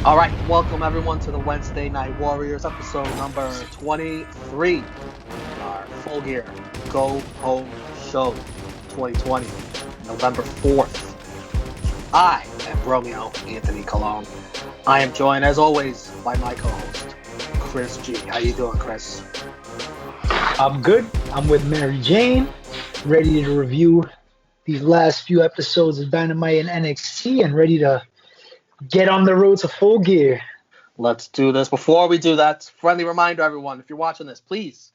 All right, welcome everyone to the Wednesday Night Warriors episode number 23, our full gear go home show 2020, November 4th. I am Romeo Anthony Colon. I am joined as always by my co-host Chris G. How you doing, Chris? I'm good. I'm with Mary Jane, ready to review these last few episodes of Dynamite and NXT and ready to get on the road to full gear. Let's do this. Before we do that, friendly reminder, everyone, if you're watching this, please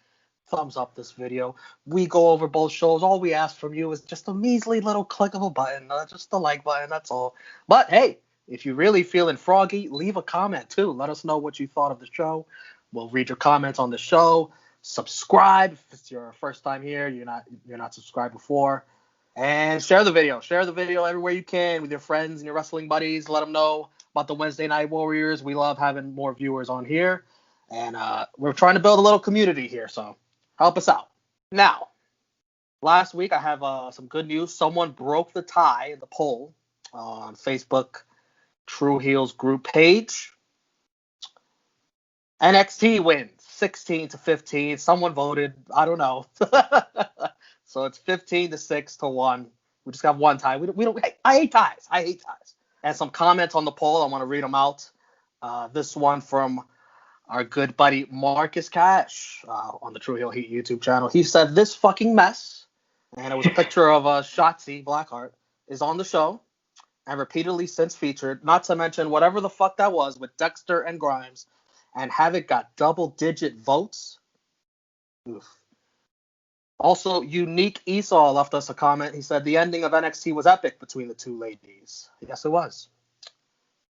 thumbs up this video. We go over both shows. All we ask from you is just a measly little click of a button, just the like button, that's all. But hey, if you're really feeling froggy, leave a comment too. Let us know what you thought of the show. We'll read your comments on the show. Subscribe if it's your first time here. You're not subscribed before. And share the video. Share the video everywhere you can with your friends and your wrestling buddies. Let them know about the Wednesday Night Warriors. We love having more viewers on here. And we're trying to build a little community here, so help us out. Now, last week I have some good news. Someone broke the tie in the poll on Facebook True Heels group page. NXT wins 16-15. Someone voted. I don't know. So it's 15-6-1. We just got one tie. We don't. I hate ties. And some comments on the poll. I want to read them out. This one from our good buddy Marcus Cash on the True Heel Heat YouTube channel. He said, "This fucking mess," and it was a picture of Shotzi Blackheart, is on the show and repeatedly since featured. Not to mention whatever the fuck that was with Dexter and Grimes, and Havoc got double-digit votes. Oof. Also, Unique Esau left us a comment. He said the ending of NXT was epic between the two ladies. Yes, it was.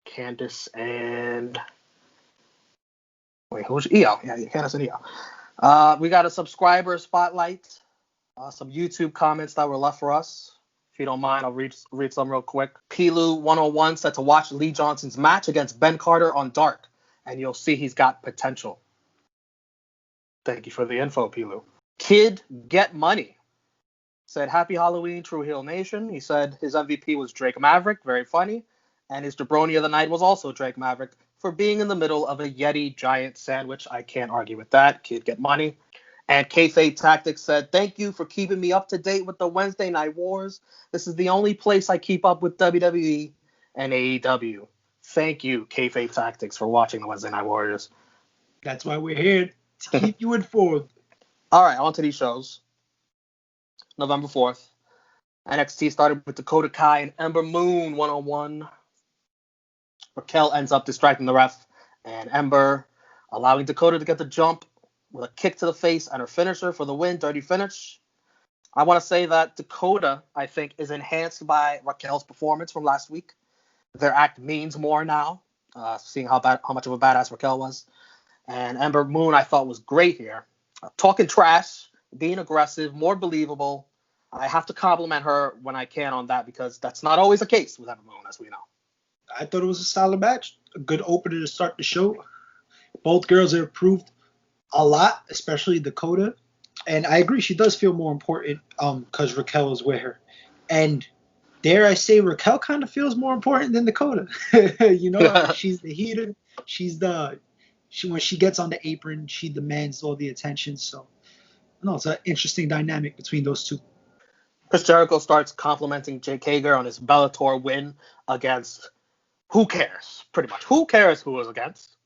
Candice and... Wait, who's Io? Yeah, Candice and Io. We got a subscriber spotlight. Some YouTube comments that were left for us. If you don't mind, I'll read some real quick. Pilu101 said to watch Lee Johnson's match against Ben Carter on Dark, and you'll see he's got potential. Thank you for the info, Pilu. Kid Get Money said, "Happy Halloween, True Heel Nation." He said his MVP was Drake Maverick, very funny, and his jabroni of the night was also Drake Maverick for being in the middle of a Yeti giant sandwich. I can't argue with that. Kid Get Money. And Kayfabe Tactics said, "Thank you for keeping me up to date with the Wednesday Night Wars. This is the only place I keep up with WWE and AEW." Thank you, Kayfabe Tactics, for watching the Wednesday Night Warriors. That's why we're here to keep you informed. All right, on to these shows. November 4th. NXT started with Dakota Kai and Ember Moon one-on-one. Raquel ends up distracting the ref, and Ember allowing Dakota to get the jump with a kick to the face and her finisher for the win, dirty finish. I want to say that Dakota, I think, is enhanced by Raquel's performance from last week. Their act means more now, seeing how much of a badass Raquel was. And Ember Moon, I thought, was great here. Talking trash, being aggressive, more believable. I have to compliment her when I can on that because that's not always the case with Ember Moon, as we know. I thought it was a solid match, a good opener to start the show. Both girls have improved a lot, especially Dakota. And I agree, she does feel more important because Raquel is with her. And dare I say, Raquel kind of feels more important than Dakota. She's the heater. When she gets on the apron, she demands all the attention. So, no, it's an interesting dynamic between those two. Chris Jericho starts complimenting Jake Hager on his Bellator win against who cares, pretty much. Who cares who was against?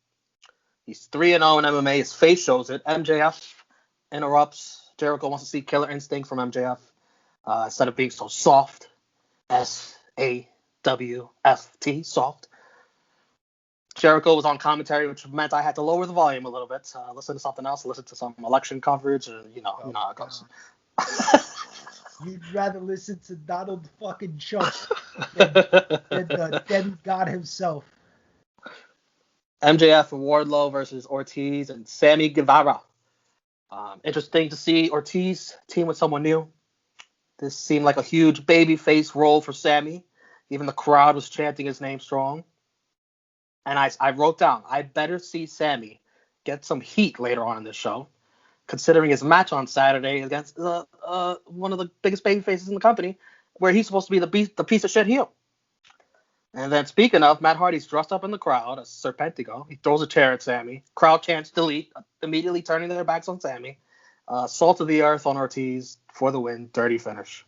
He's 3-0 in MMA. His face shows it. MJF interrupts. Jericho wants to see Killer Instinct from MJF instead of being so soft. SAWFT, soft. Jericho was on commentary, which meant I had to lower the volume a little bit, listen to something else, listen to some election coverage, and you know how it goes. You'd rather listen to Donald fucking Trump than the demigod himself. MJF and Wardlow versus Ortiz and Sammy Guevara. Interesting to see Ortiz team with someone new. This seemed like a huge babyface role for Sammy. Even the crowd was chanting his name strong. And I wrote down, I better see Sammy get some heat later on in this show, considering his match on Saturday against one of the biggest babyfaces in the company, where he's supposed to be the piece of shit heel. And then speaking of, Matt Hardy's dressed up in the crowd as Serpentico. He throws a chair at Sammy. Crowd chants delete, immediately turning their backs on Sammy. Salt of the earth on Ortiz for the win, dirty finish.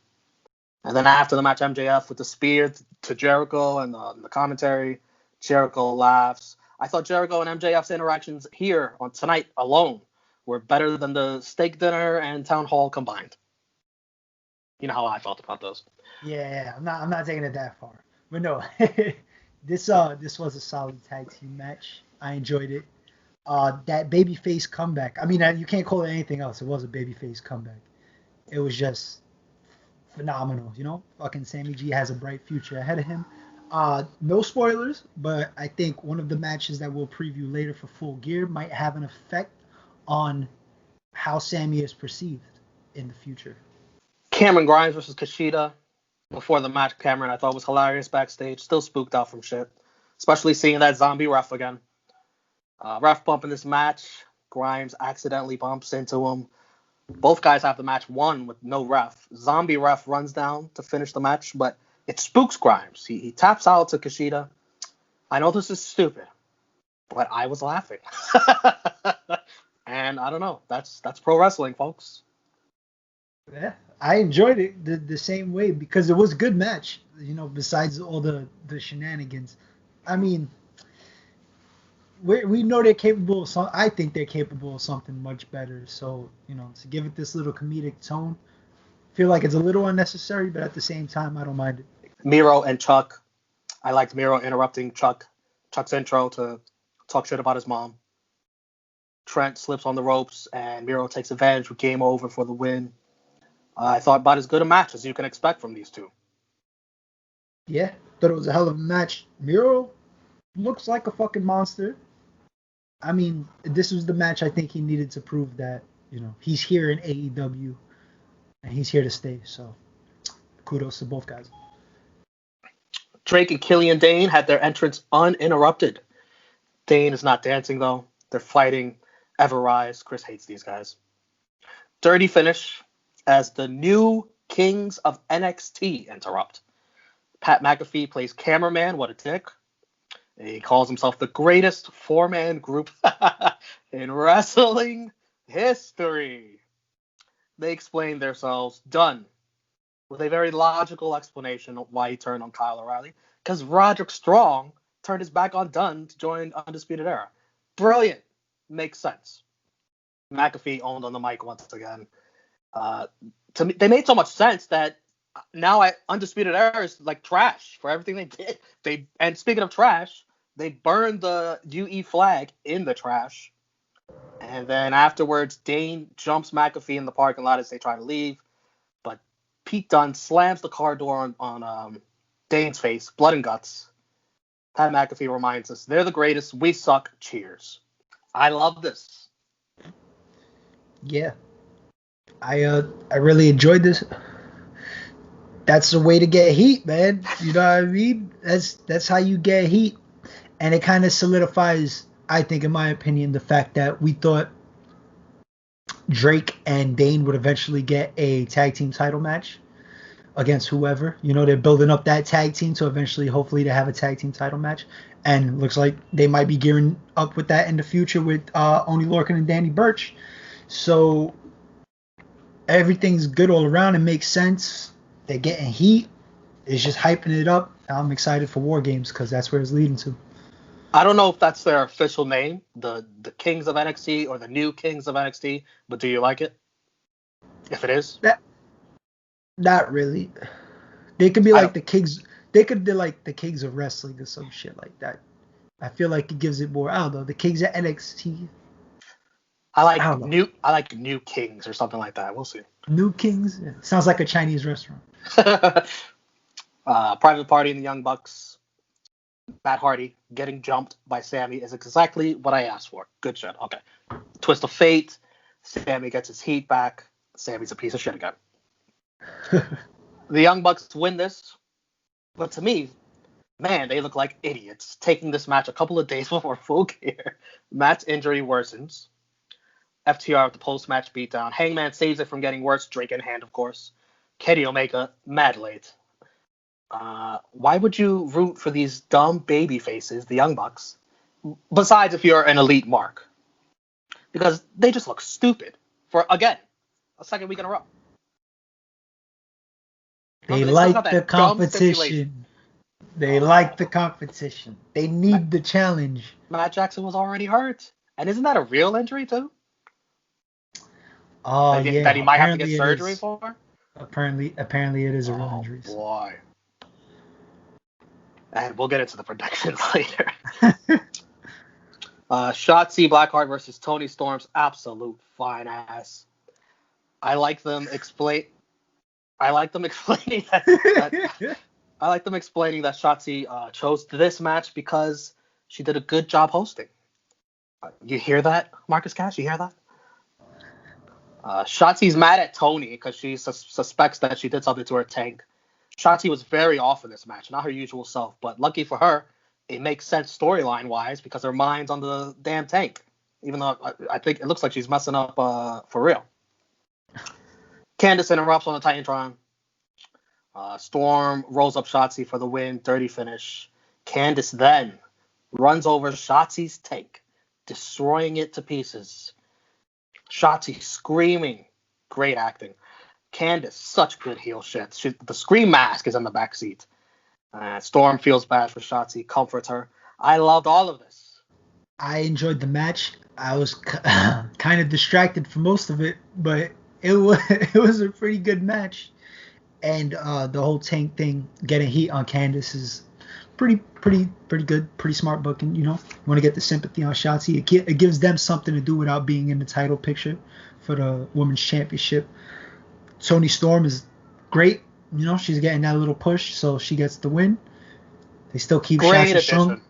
And then after the match, MJF with the spear to Jericho and the commentary. Jericho laughs. I thought Jericho and MJF's interactions here on tonight alone were better than the steak dinner and town hall combined. You know how I felt about those. Yeah, I'm not taking it that far. But no, this was a solid tag team match. I enjoyed it. That babyface comeback. I mean, you can't call it anything else. It was a babyface comeback. It was just phenomenal. You know, fucking Sammy G has a bright future ahead of him. No spoilers, but I think one of the matches that we'll preview later for Full Gear might have an effect on how Sammy is perceived in the future. Cameron Grimes versus Kashida. Before the match, Cameron I thought was hilarious backstage. Still spooked out from shit. Especially seeing that zombie ref again. Ref bump in this match. Grimes accidentally bumps into him. Both guys have the match won with no ref. Zombie ref runs down to finish the match, but it spooks Grimes. He taps out to Kashida. I know this is stupid, but I was laughing. And I don't know. That's pro wrestling, folks. Yeah, I enjoyed it the same way because it was a good match. You know, besides all the shenanigans. I mean, we know they're capable of some. I think they're capable of something much better. So, you know, to give it this little comedic tone, I feel like it's a little unnecessary, but at the same time, I don't mind it. Miro and Chuck. I liked Miro interrupting Chuck's intro to talk shit about his mom. Trent slips on the ropes, and Miro takes advantage with game over for the win. I thought about as good a match as you can expect from these two. Yeah, thought it was a hell of a match. Miro looks like a fucking monster. I mean, this was the match I think he needed to prove that, you know, he's here in AEW and he's here to stay. So kudos to both guys. Drake and Killian Dane had their entrance uninterrupted. Dane is not dancing, though. They're fighting Ever-Rise. Chris hates these guys. Dirty finish as the new Kings of NXT interrupt. Pat McAfee plays cameraman. What a dick. He calls himself the greatest four-man group in wrestling history. They explain themselves. Done. With a very logical explanation of why he turned on Kyle O'Reilly. Because Roderick Strong turned his back on Dunn to join Undisputed Era. Brilliant. Makes sense. McAfee owned on the mic once again. To me, they made so much sense that now Undisputed Era is like trash for everything they did. And speaking of trash, they burned the UE flag in the trash. And then afterwards, Dane jumps McAfee in the parking lot as they try to leave. But Pete Dunne slams the car door on Dane's face, blood and guts. Pat McAfee reminds us, they're the greatest, we suck, cheers. I love this. Yeah. I really enjoyed this. That's the way to get heat, man. You know what I mean? That's how you get heat. And it kind of solidifies, I think, in my opinion, the fact that we thought Drake and Dane would eventually get a tag team title match against whoever. You know, they're building up that tag team to eventually, hopefully, to have a tag team title match. And looks like they might be gearing up with that in the future with Oney Lorcan and Danny Burch. So everything's good all around. It makes sense. They're getting heat. It's just hyping it up. I'm excited for War Games because that's where it's leading to. I don't know if that's their official name, the Kings of NXT or the new Kings of NXT, but do you like it? If it is? Not really. They could be like the Kings. They could be like the Kings of Wrestling or some shit like that. I feel like it gives it more. I don't know. The Kings of NXT. I like new Kings or something like that. We'll see. New Kings? Yeah. Sounds like a Chinese restaurant. Private Party and the Young Bucks. Matt Hardy getting jumped by Sammy is exactly what I asked for. Good shit. Okay. Twist of fate. Sammy gets his heat back. Sammy's a piece of shit again. The Young Bucks win this. But to me, man, they look like idiots taking this match a couple of days before Full Gear. Matt's injury worsens. FTR with the post-match beatdown. Hangman saves it from getting worse. Drake in hand, of course. Kenny Omega, mad late. Why would you root for these dumb baby faces, the Young Bucks? Besides, if you're an elite mark, because they just look stupid for again a second week in a row. They Remember, they still got like the that dumb stipulation. competition. They like the competition. They need the challenge. Matt Jackson was already hurt, and isn't that a real injury too? Oh yeah. That he might have to Apparently get it surgery is. for. Apparently it is a real Oh injury. boy. And we'll get into the predictions later. Shotzi Blackheart versus Tony Storm's absolute fine ass. I like them explaining that. I like them explaining that Shotzi chose this match because she did a good job hosting. You hear that, Marcus Cash? You hear that? Shotzi's mad at Tony because she suspects that she did something to her tank. Shotzi was very off in this match, not her usual self, but lucky for her, it makes sense storyline-wise because her mind's on the damn tank, even though I think it looks like she's messing up for real. Candice interrupts on the Titantron. Storm rolls up Shotzi for the win, dirty finish. Candice then runs over Shotzi's tank, destroying it to pieces. Shotzi screaming, great acting. Candice, such good heel shit. The scream mask is in the back seat. Storm feels bad for Shotzi, comforts her. I loved all of this. I enjoyed the match. I was kind of distracted for most of it, but it was a pretty good match. And the whole tank thing, getting heat on Candice is pretty good, pretty smart booking. You want to get the sympathy on Shotzi. It gives them something to do without being in the title picture for the women's championship. Toni Storm is great. She's getting that little push, so she gets the win. They still keep Shotzi strong.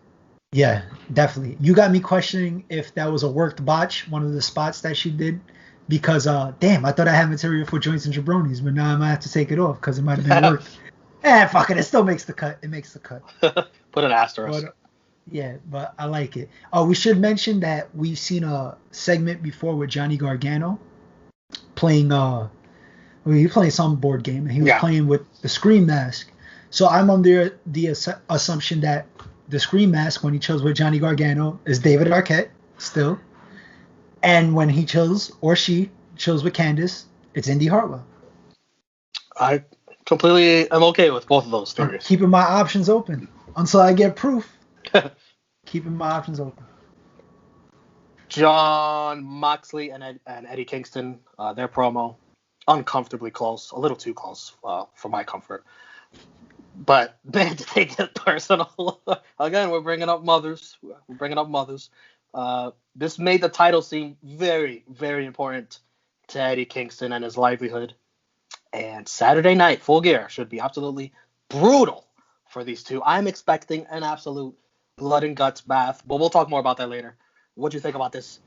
Yeah, definitely. You got me questioning if that was a worked botch, one of the spots that she did, because damn, I thought I had material for joints and jabronis, but now I might have to take it off because it might have been worked. Fuck it, it still makes the cut. It makes the cut. Put an asterisk. But I like it. Oh, we should mention that we've seen a segment before with Johnny Gargano playing he was playing some board game, and he was playing with the Scream Mask. So I'm under the assumption that the Scream Mask, when he chills with Johnny Gargano, is David Arquette still. And when he chills, or she chills with Candice, it's Indy Hartwell. I completely am okay with both of those theories. I'm keeping my options open until I get proof. Keeping my options open. John Moxley and Eddie Kingston, their promo, uncomfortably close, a little too close for my comfort. But man, did they get personal? Again, we're bringing up mothers. This made the title seem very, very important to Eddie Kingston and his livelihood. And Saturday night, Full Gear, should be absolutely brutal for these two. I'm expecting an absolute blood and guts bath, but we'll talk more about that later. What do you think about this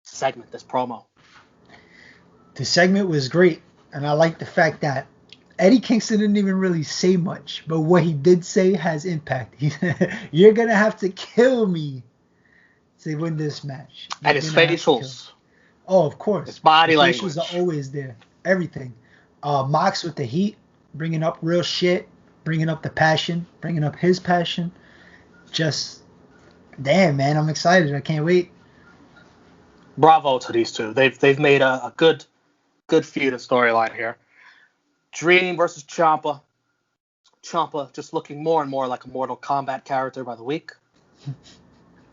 segment, this promo? The segment was great, and I like the fact that Eddie Kingston didn't even really say much, but what he did say has impact. You're going to have to kill me to win this match. And his facials. Oh, of course. His body language. Facials are always there. Everything. Mox with the heat, bringing up real shit, bringing up the passion, bringing up his passion. Just, damn, man, I'm excited. I can't wait. Bravo to these two. They've made a good feud and storyline here. Dream versus Ciampa. Ciampa just looking more and more like a Mortal Kombat character by the week.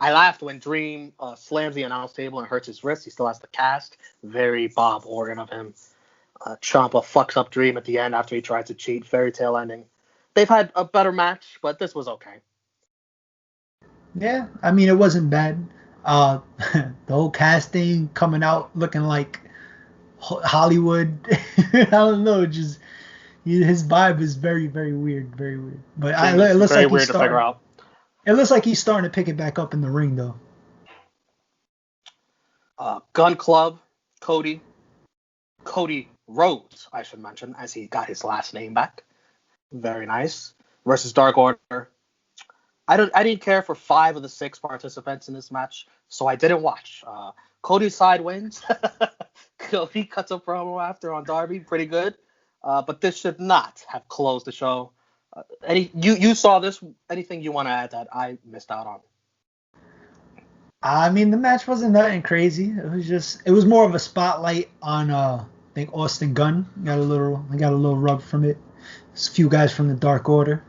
I laughed when Dream slams the announce table and hurts his wrist. He still has the cast. Very Bob Orton of him. Ciampa fucks up Dream at the end after he tried to cheat. Fairy tale ending. They've had a better match, but this was okay. Yeah, I mean, it wasn't bad. The whole casting coming out looking like Hollywood. I don't know, just his vibe is very, very weird, very weird. But it looks very like weird to figure out. It looks like he's starting to pick it back up in the ring, though. Gun Club, Cody Rhodes, I should mention, as he got his last name back. Very nice. Versus Dark Order. I didn't care for 5 of the 6 participants in this match, so I didn't watch. Cody's side wins. Cody cuts a promo after on Darby, pretty good. But this should not have closed the show. You saw this? Anything you want to add that I missed out on? I mean, the match wasn't nothing crazy. It was more of a spotlight on I think Austin Gunn. I got a little rub from it. There's a few guys from the Dark Order.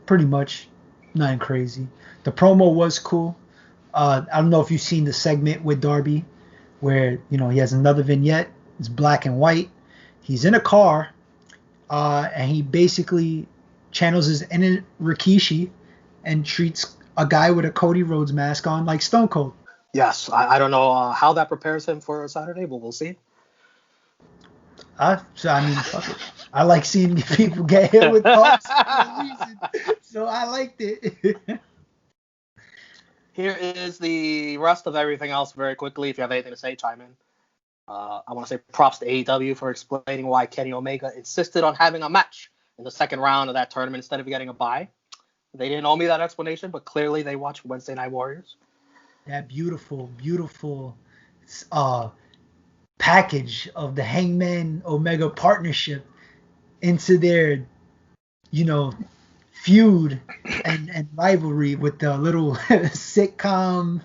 Pretty much nothing crazy. The promo was cool. I don't know if you've seen the segment with Darby where, he has another vignette. It's black and white. He's in a car, and he basically channels his inner Rikishi and treats a guy with a Cody Rhodes mask on like Stone Cold. Yes, I don't know how that prepares him for Saturday, but we'll see. So I mean, fuck it. I like seeing people get hit with cars for a reason, so I liked it. Here is the rest of everything else very quickly. If you have anything to say, chime in. I want to say props to AEW for explaining why Kenny Omega insisted on having a match in the second round of that tournament instead of getting a bye. They didn't owe me that explanation, but clearly they watch Wednesday Night Warriors. That beautiful package of the Hangman Omega partnership into their, feud and rivalry with the little sitcom,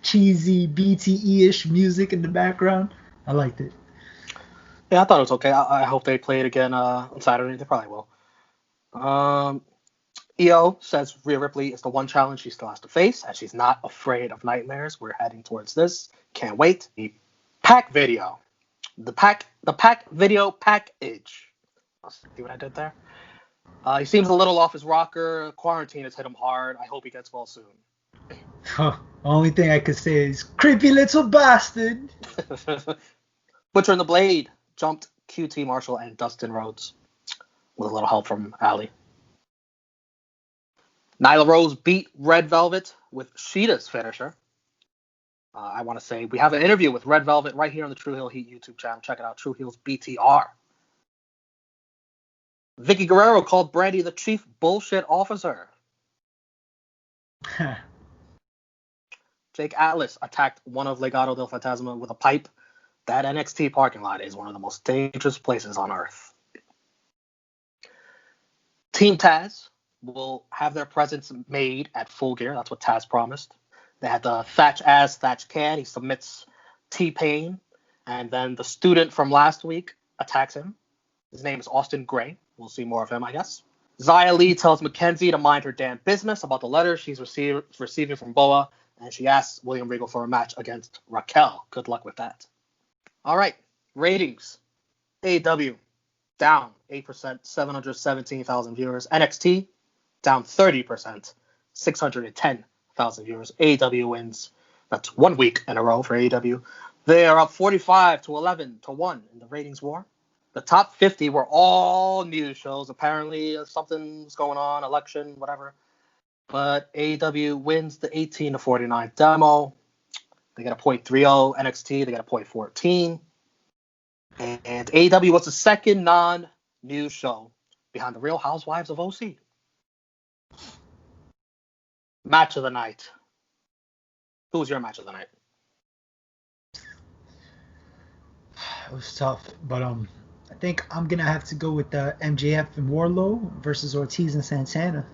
cheesy BTE-ish music in the background. I liked it. Yeah, I thought it was okay. I hope they play it again on Saturday. They probably will. EO says Rhea Ripley is the one challenge she still has to face, and she's not afraid of nightmares. We're heading towards this. Can't wait. The pack video. The pack video package. See what I did there? He seems a little off his rocker. Quarantine has hit him hard. I hope he gets well soon. Only thing I could say is creepy little bastard. Butcher and the Blade jumped QT Marshall and Dustin Rhodes with a little help from Allie. Nyla Rose beat Red Velvet with Sheeta's finisher. I want to say we have an interview with Red Velvet right here on the True Heel Heat YouTube channel. Check it out, True Heels BTR. Vicky Guerrero called Brandy the chief bullshit officer. Jake Atlas attacked one of Legado del Fantasma with a pipe. That NXT parking lot is one of the most dangerous places on earth. Team Taz will have their presence made at Full Gear. That's what Taz promised. They had the Thatch Ass, Thatch Can. He submits T-Pain. And then the student from last week attacks him. His name is Austin Gray. We'll see more of him, I guess. Xia Li tells Mackenzie to mind her damn business about the letter she's receiving from Boa. And she asks William Regal for a match against Raquel. Good luck with that. All right. Ratings. AEW down 8%, 717,000 viewers. NXT down 30%, 610,000 viewers. AEW wins. That's 1 week in a row for AEW. They are up 45 to 11 to 1 in the ratings war. The top 50 were all news shows. Apparently something's going on, election, whatever. But AEW wins the 18 to 49 demo. They get a .30. NXT, they get a .14. And AEW was the second non-news show behind the Real Housewives of OC. Match of the night. Who was your match of the night? It was tough, but I think I'm gonna have to go with the MJF and Wardlow versus Ortiz and Santana.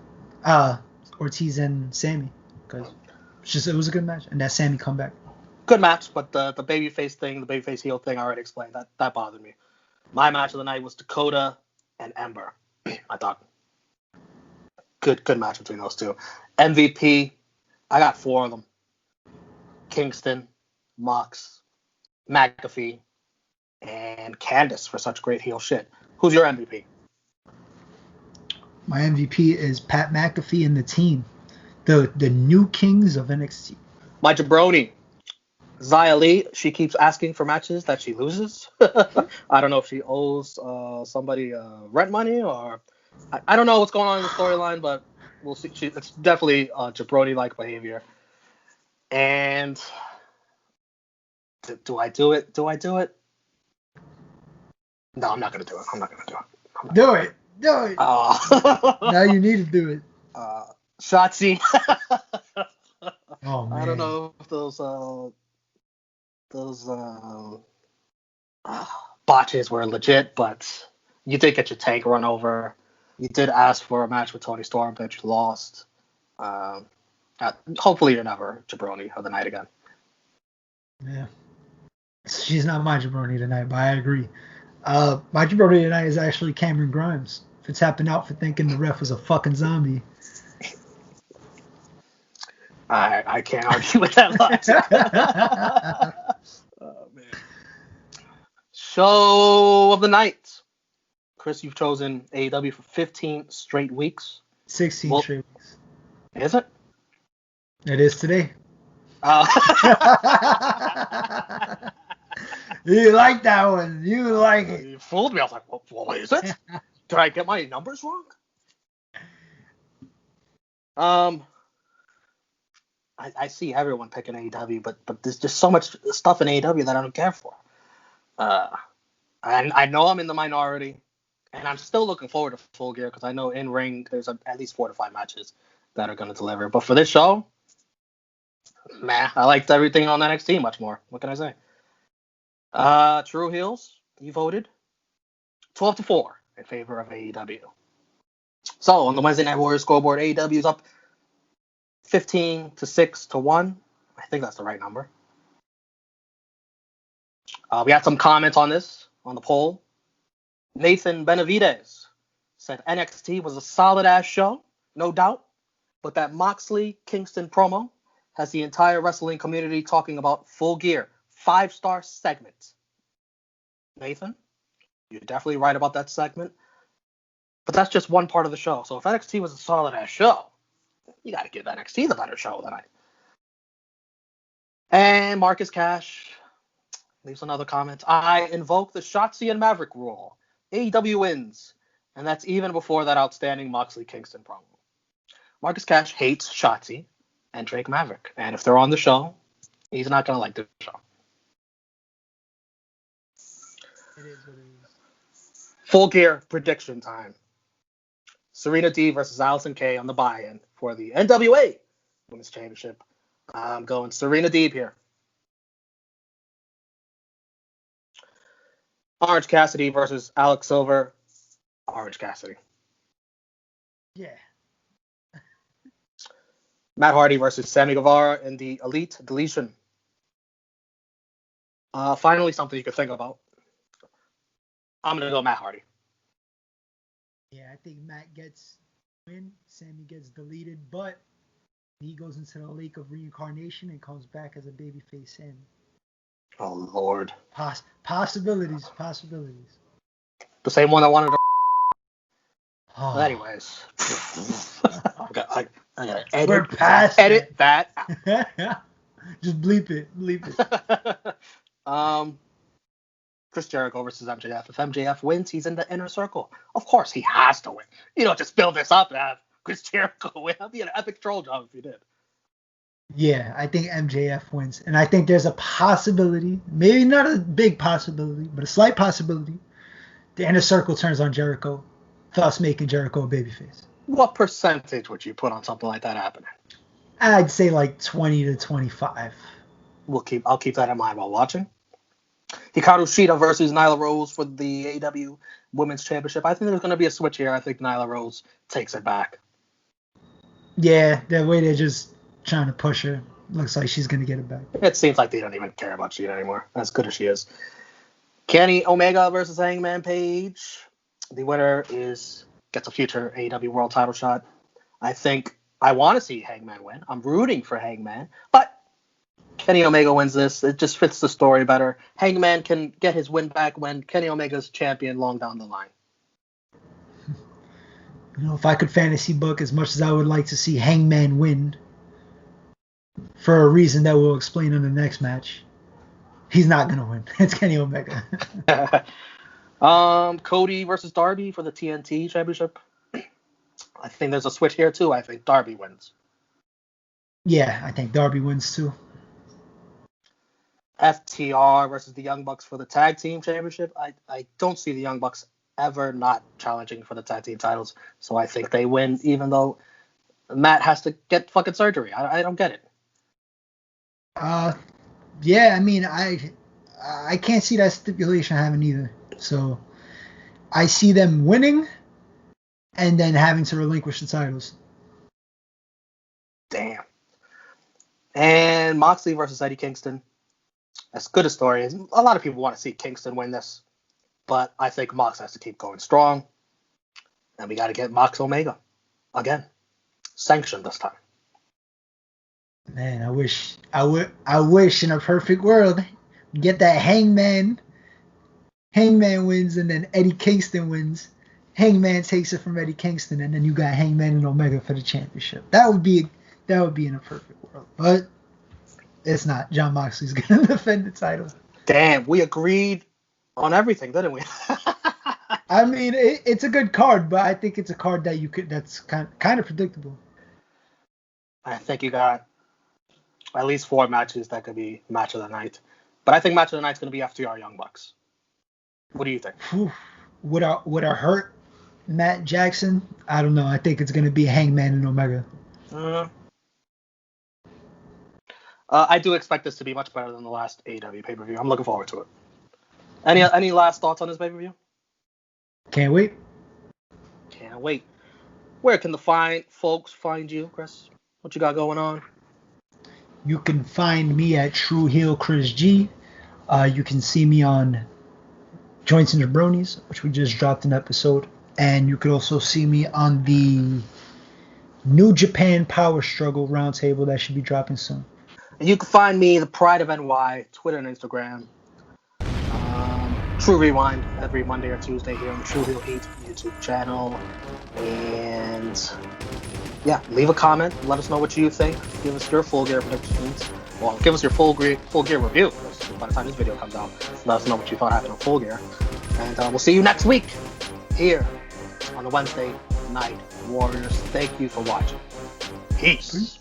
Ortiz and Sammy, because it was a good match, and that Sammy comeback. Good match, but the babyface thing, the babyface heel thing, I already explained. That bothered me. My match of the night was Dakota and Ember. I thought good match between those two. MVP, I got 4 of them. Kingston, Mox, McAfee, and Candice for such great heel shit. Who's your MVP? My MVP is Pat McAfee and the team, the new kings of NXT. My jabroni, Xia Li. She keeps asking for matches that she loses. I don't know if she owes somebody rent money or I don't know what's going on in the storyline, but we'll see. It's definitely jabroni-like behavior. And do I do it? Do I do it? No, I'm not gonna do it. I'm not gonna do it. Do it. Now you need to do it. Shotzi. Oh man. I don't know if those botches were legit, but you did get your tank run over. You did ask for a match with Tony Storm that you lost. Hopefully you're never jabroni of the night again. Yeah. She's not my jabroni tonight, but I agree. My jabroni tonight is actually Cameron Grimes for tapping out for thinking the ref was a fucking zombie. I can't argue with that logic. Oh, man. Show of the night. Chris, you've chosen AEW for 15 straight weeks. 16 straight weeks. Is it? It is today. You like that one. You like it. You fooled me. I was like, what is it? Did I get my numbers wrong? I see everyone picking AEW, but there's just so much stuff in AEW that I don't care for. I know I'm in the minority, and I'm still looking forward to Full Gear because I know in ring there's at least 4 to 5 matches that are going to deliver. But for this show, I liked everything on NXT much more. What can I say? True Heels, you voted 12-4 in favor of AEW. So on the Wednesday Night Warriors scoreboard, AEW is up 15-6-1. I think that's the right number. We had some comments on this, on the poll. Nathan Benavides said NXT was a solid-ass show, no doubt, but that Moxley Kingston promo has the entire wrestling community talking about Full Gear, 5-star segment. Nathan, you're definitely right about that segment, but that's just one part of the show. So if NXT was a solid-ass show, you got to give NXT the better show tonight. And Marcus Cash leaves another comment. I invoke the Shotzi and Maverick rule. AEW wins. And that's even before that outstanding Moxley Kingston promo. Marcus Cash hates Shotzi and Drake Maverick. And if they're on the show, he's not going to like the show. It is what it is. Full Gear prediction time. Serena D versus Allison Kay on the buy-in for the NWA Women's Championship. I'm going Serena Deeb here. Orange Cassidy versus Alex Silver. Orange Cassidy. Yeah. Matt Hardy versus Sammy Guevara in the Elite Deletion. Finally, something you could think about. I'm going to go Matt Hardy. Yeah, I think Matt gets win, Sammy gets deleted, but he goes into the lake of reincarnation and comes back as a babyface in. Oh, Lord. Possibilities. The same one I wanted to... Oh. Anyways. I gotta edit that out. Just bleep it. Chris Jericho versus MJF. If MJF wins, he's in the inner circle. Of course, he has to win. You don't just build this up and have Chris Jericho win. That'd be an epic troll job if you did. Yeah, I think MJF wins. And I think there's a possibility, maybe not a big possibility, but a slight possibility, the inner circle turns on Jericho, thus making Jericho a babyface. What percentage would you put on something like that happening? I'd say like 20 to 25. I'll keep that in mind while watching. Hikaru Shida versus Nyla Rose for the AEW Women's Championship. I think there's going to be a switch here. I think Nyla Rose takes it back. Yeah, the way they're just trying to push her, looks like she's going to get it back. It seems like they don't even care about Shida anymore, as good as she is. Kenny Omega versus Hangman Page. The winner gets a future AEW World Title shot. I want to see Hangman win. I'm rooting for Hangman, but Kenny Omega wins this. It just fits the story better. Hangman can get his win back when Kenny Omega's champion long down the line. You know, if I could fantasy book, as much as I would like to see Hangman win, for a reason that we'll explain in the next match, he's not going to win. It's Kenny Omega. Cody versus Darby for the TNT Championship. I think there's a switch here, too. I think Darby wins. Yeah, I think Darby wins, too. FTR versus the Young Bucks for the Tag Team Championship. I don't see the Young Bucks ever not challenging for the tag team titles, so I think they win, even though Matt has to get fucking surgery. I don't get it. Yeah, I mean, I can't see that stipulation happening either. So I see them winning, and then having to relinquish the titles. Damn. And Moxley versus Eddie Kingston. As good a story as a lot of people want to see Kingston win this, but I think Mox has to keep going strong, and we got to get Mox Omega again, sanctioned this time. Man, I wish in a perfect world get that Hangman wins, and then Eddie Kingston wins. Hangman takes it from Eddie Kingston, and then you got Hangman and Omega for the championship. That would be in a perfect world, but it's not. Jon Moxley's gonna defend the title. Damn, we agreed on everything, didn't we? I mean, it's a good card, but I think it's a card that's kind of predictable. I think you got at least 4 matches that could be match of the night, but I think match of the night's gonna be FTR Young Bucks. What do you think? Would I hurt Matt Jackson? I don't know. I think it's gonna be Hangman and Omega. I do expect this to be much better than the last AEW pay-per-view. I'm looking forward to it. Any last thoughts on this pay-per-view? Can't wait. Can't wait. Where can the folks find you, Chris? What you got going on? You can find me at True Heel Chris G. You can see me on Joints and Jabronis, which we just dropped an episode. And you could also see me on the New Japan Power Struggle Roundtable that should be dropping soon. And you can find me, the Pride of NY, Twitter and Instagram. True Rewind every Monday or Tuesday here on the True Heel Heat YouTube channel. And yeah, leave a comment. Let us know what you think. Give us your Full Gear predictions. Well, give us your Full Gear review. By the time this video comes out, let us know what you thought happened on Full Gear. And we'll see you next week here on the Wednesday Night Warriors. Thank you for watching. Peace.